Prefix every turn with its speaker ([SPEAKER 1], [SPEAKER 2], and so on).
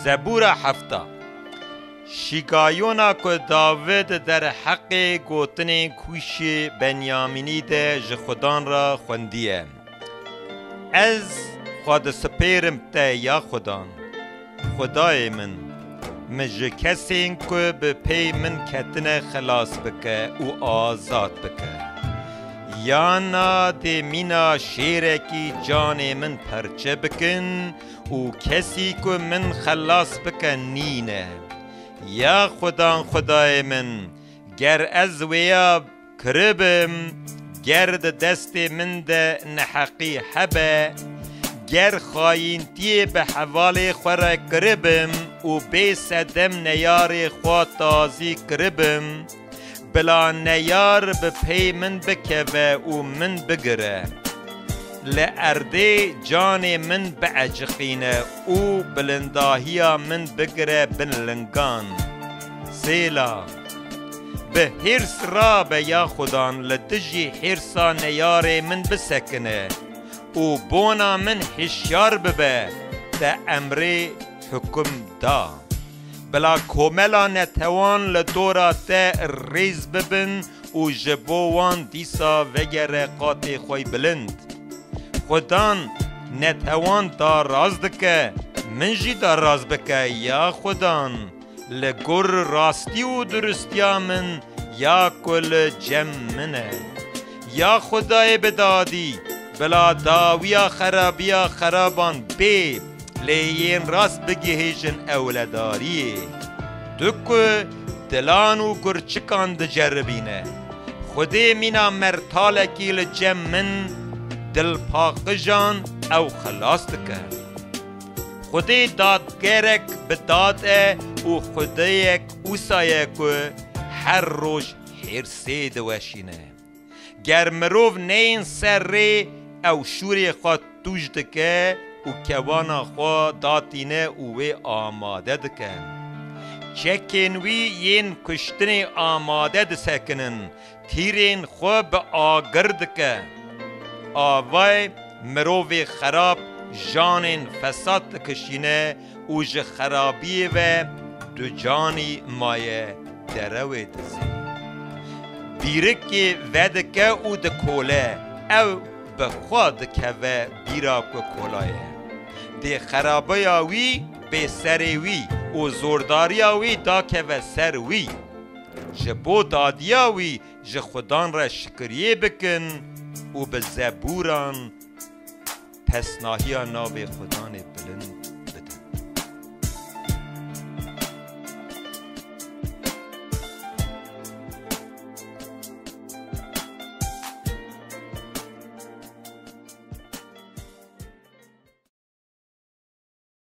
[SPEAKER 1] زبور هفته شکایونا که داود در حق گوتن کوش بنیامینی ده جخودان را خوندیه. از خود سپیرم ته یا خودان خدای من مجه کسی که به پی من کتن خلاص بکه و آزاد بکه یا نا ده مینا شیره کی جان من پرچه بکن و کسی که من خلاص بکن نینه. یا خدای من گر از ویا کربم گرد دست من ده نحقی حبه گر خاینتی به حوال خورا کربم و بی صدم نیار خوا تازی کربم بلا نیار به پی من بکوه و من بگره لعرده جان من بعجقینه او بلنداهیا من بگره بن لنگان سیلا به حرس را به یا خدان لدجی حرسا نیار من بسکنه و بونا من هشیار ببه ده امر حکم دا بلا کوملا نتوان لدورا ته ریز ببن و جبوان دیسا وگر قاطی خوی بلند خدان نتوان دا راز دکه من جی دا راز بکه یا خدان لگر راستی و درستیا من یا کل جم منه یا خدای بدادی بلا داویا خرابیا خرابان بی لیین راست بگیهیجن اولاداریه دکو دلان و گرچکان دجربینه خودی مینا مرتالکی لجم من دل پاقجان او خلاص دکه خودی دادگرک بداده و خودیک اوسایه که هر روش حرسی دوشینه گر مروف نین سر ری او شوری خواه توش دکه و کوانا خواه داتینه و وی آماده دکه چکن وی ین کشتن آماده دسکنن تیرین خواه به آگر دکه آوای مروف خراب جانین فساد کشینه و ج خرابی و دو جانی مایه دروی دزی بیرکی ودکه او دکوله او بخواد که و بیرا که کولایه دی خرابی آوی به سری وی و زورداری آوی دا که و سر وی جبو دادی آوی ج خودان را شکریه بکن و به زبوران پس ناهی ناو خدان